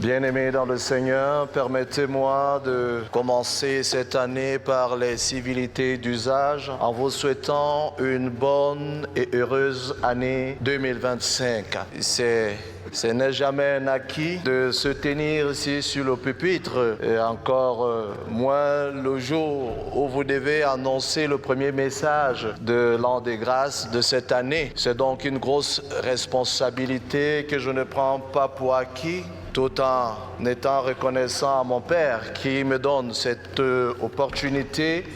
Bien-aimés dans le Seigneur, permettez-moi de commencer cette année par les civilités d'usage en vous souhaitant une bonne et heureuse année 2025. Ce n'est jamais un acquis de se tenir ici sur le pupitre, et encore moins le jour où vous devez annoncer le premier message de l'an des grâces de cette année. C'est donc une grosse responsabilité que je ne prends pas pour acquis, tout en étant reconnaissant à mon Père qui me donne cette opportunité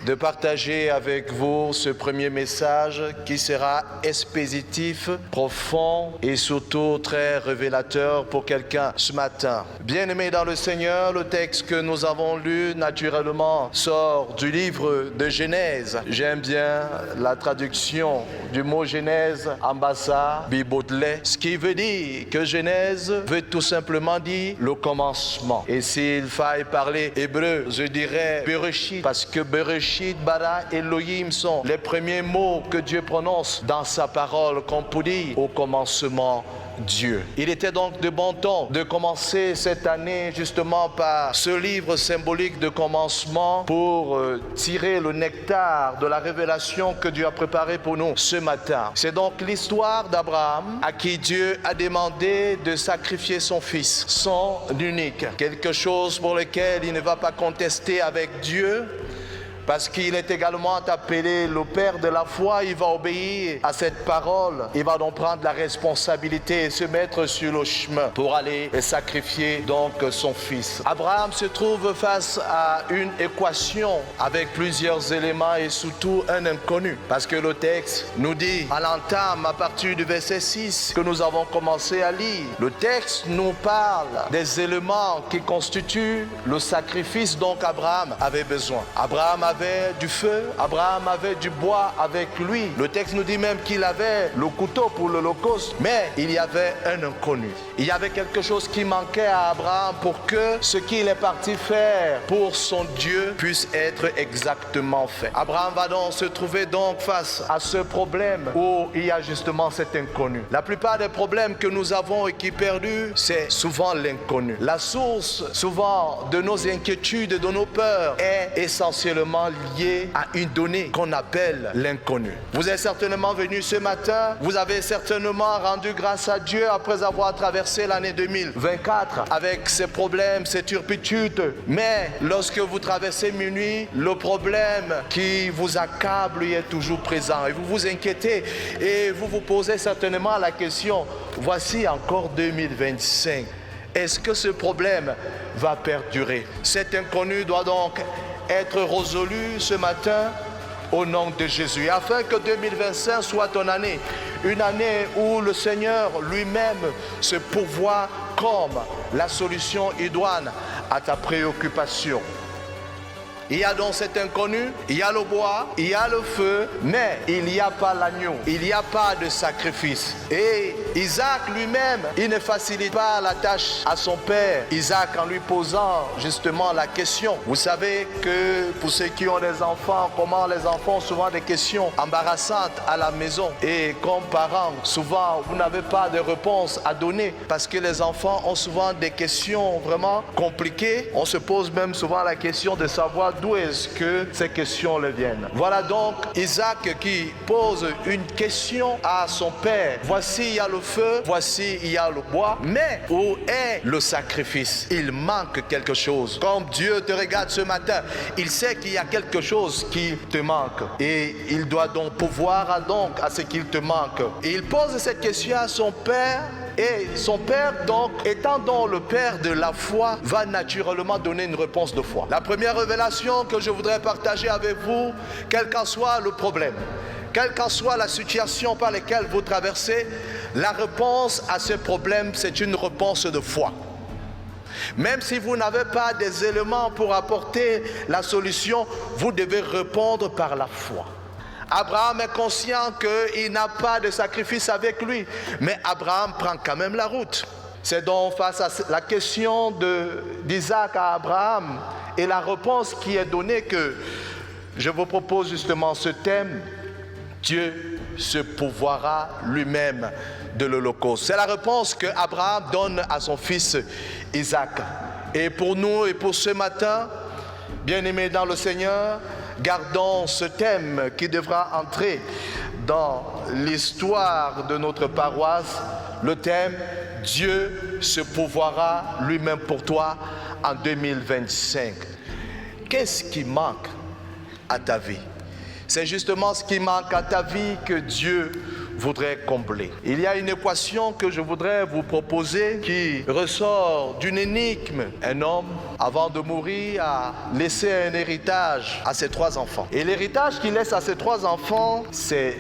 de partager avec vous ce premier message qui sera expositif, profond et surtout très révélateur pour quelqu'un ce matin. Bien-aimés dans le Seigneur, le texte que nous avons lu naturellement sort du livre de Genèse. J'aime bien la traduction du mot Genèse, Ambassa, Bibotlé, ce qui veut dire que Genèse veut tout simplement dire le commencement. Et s'il faille parler hébreu, je dirais Bereshit, parce que Bereshit, Bara, Elohim sont les premiers mots que Dieu prononce dans sa parole, qu'on peut dire au commencement Dieu. Il était donc de bon ton de commencer cette année justement par ce livre symbolique de commencement pour tirer le nectar de la révélation que Dieu a préparée pour nous ce matin. C'est donc l'histoire d'Abraham à qui Dieu a demandé de sacrifier son fils, son unique, quelque chose pour lequel il ne va pas contester avec Dieu, parce qu'il est également appelé le Père de la foi. Il va obéir à cette parole. Il va donc prendre la responsabilité et se mettre sur le chemin pour aller sacrifier donc son fils. Abraham se trouve face à une équation avec plusieurs éléments et surtout un inconnu. Parce que le texte nous dit à l'entame, à partir du verset 6 que nous avons commencé à lire, le texte nous parle des éléments qui constituent le sacrifice dont Abraham avait besoin. Abraham avait du feu, Abraham avait du bois avec lui. Le texte nous dit même qu'il avait le couteau pour l'holocauste, mais il y avait un inconnu. Il y avait quelque chose qui manquait à Abraham pour que ce qu'il est parti faire pour son Dieu puisse être exactement fait. Abraham va donc se trouver donc face à ce problème où il y a justement cet inconnu. La plupart des problèmes que nous avons et qui perdurent, c'est souvent l'inconnu. La source souvent de nos inquiétudes, de nos peurs est essentiellement lié à une donnée qu'on appelle l'inconnu. Vous êtes certainement venu ce matin, vous avez certainement rendu grâce à Dieu après avoir traversé l'année 2024 avec ses problèmes, ses turpitudes. Mais lorsque vous traversez minuit, le problème qui vous accable est toujours présent et vous vous inquiétez et vous vous posez certainement la question, voici encore 2025. Est-ce que ce problème va perdurer? Cet inconnu doit donc être résolu ce matin au nom de Jésus, afin que 2025 soit ton année, une année où le Seigneur lui-même se pourvoit comme la solution idoine à ta préoccupation. Il y a donc cet inconnu, il y a le bois, il y a le feu, mais il n'y a pas l'agneau, il n'y a pas de sacrifice. Et Isaac lui-même, il ne facilite pas la tâche à son père. Isaac, en lui posant justement la question. Vous savez que pour ceux qui ont des enfants, comment les enfants ont souvent des questions embarrassantes à la maison. Et comme parents, souvent, vous n'avez pas de réponse à donner parce que les enfants ont souvent des questions vraiment compliquées. On se pose même souvent la question de savoir d'où est-ce que ces questions le viennent. Voilà donc Isaac qui pose une question à son père. Voici il y a le feu, voici il y a le bois, mais où est le sacrifice? Il manque quelque chose. Comme Dieu te regarde ce matin, il sait qu'il y a quelque chose qui te manque et il doit donc pourvoir donc à ce qu'il te manque. Et il pose cette question à son père. Et son père, donc, étant donc le père de la foi, va naturellement donner une réponse de foi. La première révélation que je voudrais partager avec vous, quel qu'en soit le problème, quelle qu'en soit la situation par laquelle vous traversez, la réponse à ce problème, c'est une réponse de foi. Même si vous n'avez pas des éléments pour apporter la solution, vous devez répondre par la foi. Abraham est conscient qu'il n'a pas de sacrifice avec lui, mais Abraham prend quand même la route. C'est donc face à la question d'Isaac à Abraham et la réponse qui est donnée que je vous propose justement ce thème. Dieu se pourvoira lui-même de l'Holocauste. C'est la réponse que Abraham donne à son fils Isaac. Et pour nous et pour ce matin, bien-aimés dans le Seigneur, gardons ce thème qui devra entrer dans l'histoire de notre paroisse, le thème « Dieu se pourvoira lui-même pour toi en 2025 ». Qu'est-ce qui manque à ta vie? C'est justement ce qui manque à ta vie que Dieu voudrait combler. Il y a une équation que je voudrais vous proposer qui ressort d'une énigme. Un homme, avant de mourir, a laissé un héritage à ses 3 enfants. Et l'héritage qu'il laisse à ses 3 enfants, c'est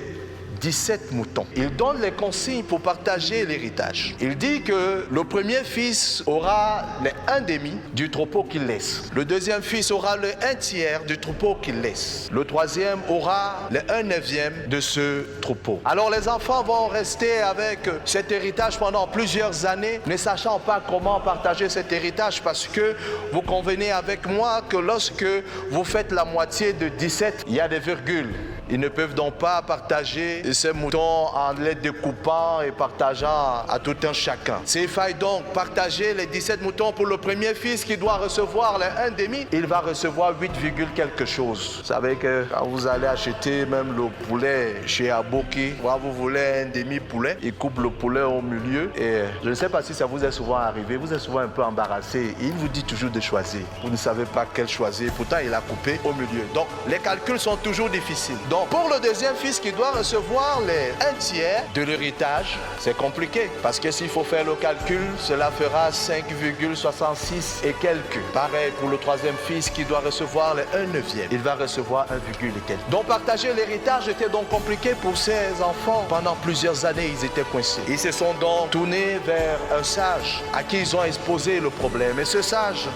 17 moutons. Il donne les consignes pour partager l'héritage. Il dit que le premier fils aura les 1/2 du troupeau qu'il laisse. Le deuxième fils aura le 1/3 du troupeau qu'il laisse. Le troisième aura le 1/9 de ce troupeau. Alors les enfants vont rester avec cet héritage pendant plusieurs années, ne sachant pas comment partager cet héritage, parce que vous convenez avec moi que lorsque vous faites la moitié de 17, il y a des virgules. Ils ne peuvent donc pas partager ces moutons en les découpant et partageant à tout un chacun. S'il faille donc partager les 17 moutons pour le premier fils qui doit recevoir les 1/2, il va recevoir 8, quelque chose. Vous savez que quand vous allez acheter même le poulet chez Aboki, vous voulez 1/2 poulet, il coupe le poulet au milieu et je ne sais pas si ça vous est souvent arrivé, vous êtes souvent un peu embarrassé. Il vous dit toujours de choisir. Vous ne savez pas quel choisir, pourtant il a coupé au milieu. Donc les calculs sont toujours difficiles. Donc pour le deuxième fils qui doit recevoir les 1/3 de l'héritage, c'est compliqué. Parce que s'il faut faire le calcul, cela fera 5,66 et quelques. Pareil pour le troisième fils qui doit recevoir les 1/9. Il va recevoir 1, et quelques. Donc partager l'héritage était donc compliqué pour ces enfants. Pendant plusieurs années, ils étaient coincés. Ils se sont donc tournés vers un sage à qui ils ont exposé le problème. Et ce sage,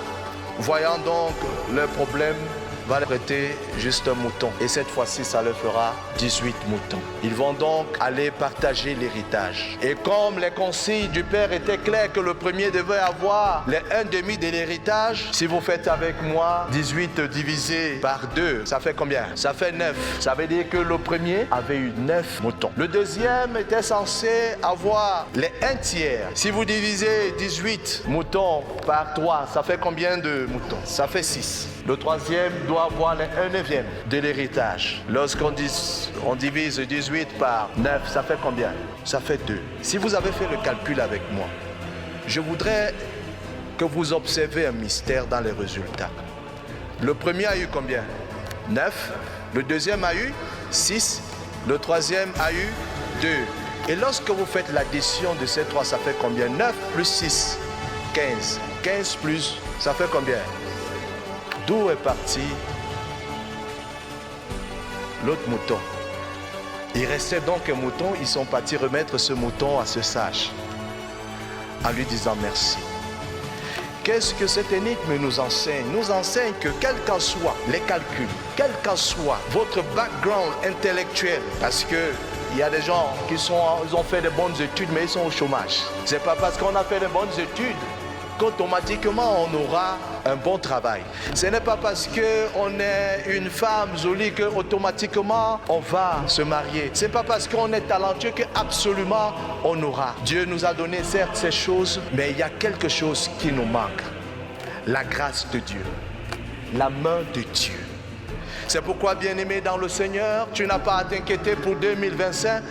voyant donc le problème, va leur prêter juste un mouton. Et cette fois-ci, ça leur fera 18 moutons. Ils vont donc aller partager l'héritage. Et comme les consignes du père étaient claires que le premier devait avoir les 1/2 de l'héritage, si vous faites avec moi 18 divisé par 2, ça fait combien? Ça fait 9. Ça veut dire que le premier avait eu 9 moutons. Le deuxième était censé avoir les 1/3. Si vous divisez 18 moutons par 3, ça fait combien de moutons? Ça fait 6. Le troisième doit avoir les 1/9 de l'héritage. Lorsqu'on divise 18 par 9, ça fait combien? Ça fait 2. Si vous avez fait le calcul avec moi, je voudrais que vous observez un mystère dans les résultats. Le premier a eu combien? 9. Le deuxième a eu 6. Le troisième a eu 2. Et lorsque vous faites l'addition de ces 3, ça fait combien? 9 plus 6, 15. 15 plus, ça fait combien? D'où est parti l'autre mouton? Il restait donc un mouton. Ils sont partis remettre ce mouton à ce sage en lui disant merci. Qu'est-ce que cette énigme nous enseigne? Nous enseigne que quels qu'en soient les calculs, quel qu'en soit votre background intellectuel, parce que il y a des gens qui ils ont fait de bonnes études mais ils sont au chômage. C'est pas parce qu'on a fait de bonnes études qu'automatiquement on aura un bon travail. Ce n'est pas parce qu'on est une femme jolie qu'automatiquement on va se marier. Ce n'est pas parce qu'on est talentueux qu'absolument on aura. Dieu nous a donné certes ces choses, mais il y a quelque chose qui nous manque. La grâce de Dieu, la main de Dieu. C'est pourquoi, bien-aimé dans le Seigneur, tu n'as pas à t'inquiéter pour 2025,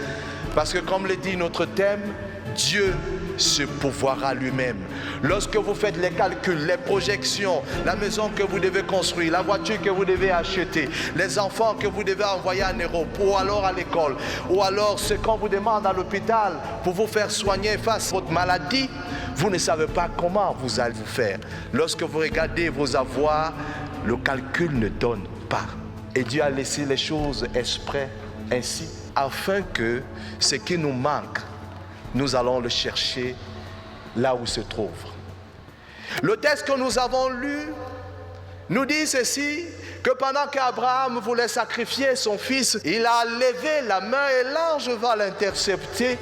parce que comme le dit notre thème, Dieu se pourvoira lui-même. Lorsque vous faites les calculs, les projections, la maison que vous devez construire, la voiture que vous devez acheter, les enfants que vous devez envoyer en Europe ou alors à l'école, ou alors ce qu'on vous demande à l'hôpital pour vous faire soigner face à votre maladie, vous ne savez pas comment vous allez vous faire. Lorsque vous regardez vos avoirs, le calcul ne donne pas. Et Dieu a laissé les choses exprès ainsi, afin que ce qui nous manque, nous allons le chercher là où se trouve. Le texte que nous avons lu nous dit ceci, que pendant qu'Abraham voulait sacrifier son fils, il a levé la main et l'ange va l'intercepter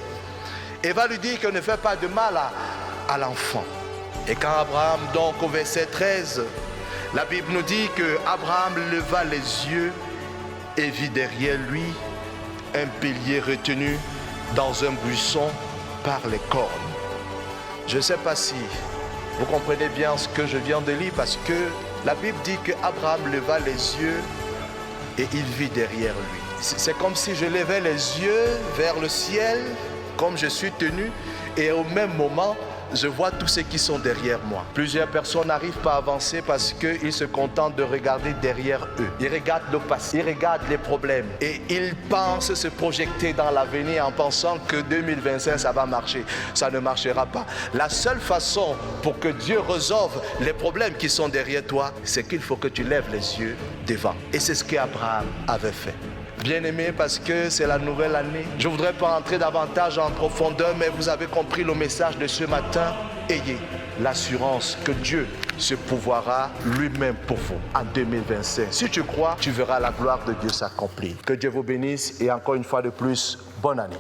et va lui dire qu'il ne fait pas de mal à l'enfant. Et quand Abraham, donc au verset 13, la Bible nous dit que Abraham leva les yeux et vit derrière lui un bélier retenu dans un buisson par les cornes. Je ne sais pas si vous comprenez bien ce que je viens de lire, parce que la Bible dit qu'Abraham leva les yeux et il vit derrière lui. C'est comme si je levais les yeux vers le ciel, comme je suis tenu, et au même moment, je vois tous ceux qui sont derrière moi. Plusieurs personnes n'arrivent pas à avancer parce qu'ils se contentent de regarder derrière eux. Ils regardent le passé, ils regardent les problèmes et ils pensent se projeter dans l'avenir en pensant que 2025 ça va marcher. Ça ne marchera pas. La seule façon pour que Dieu résolve les problèmes qui sont derrière toi, c'est qu'il faut que tu lèves les yeux devant. Et c'est ce qu'Abraham avait fait. Bien-aimés, parce que c'est la nouvelle année, je ne voudrais pas entrer davantage en profondeur, mais vous avez compris le message de ce matin. Ayez l'assurance que Dieu se pourvoira lui-même pour vous en 2025. Si tu crois, tu verras la gloire de Dieu s'accomplir. Que Dieu vous bénisse et encore une fois de plus, bonne année.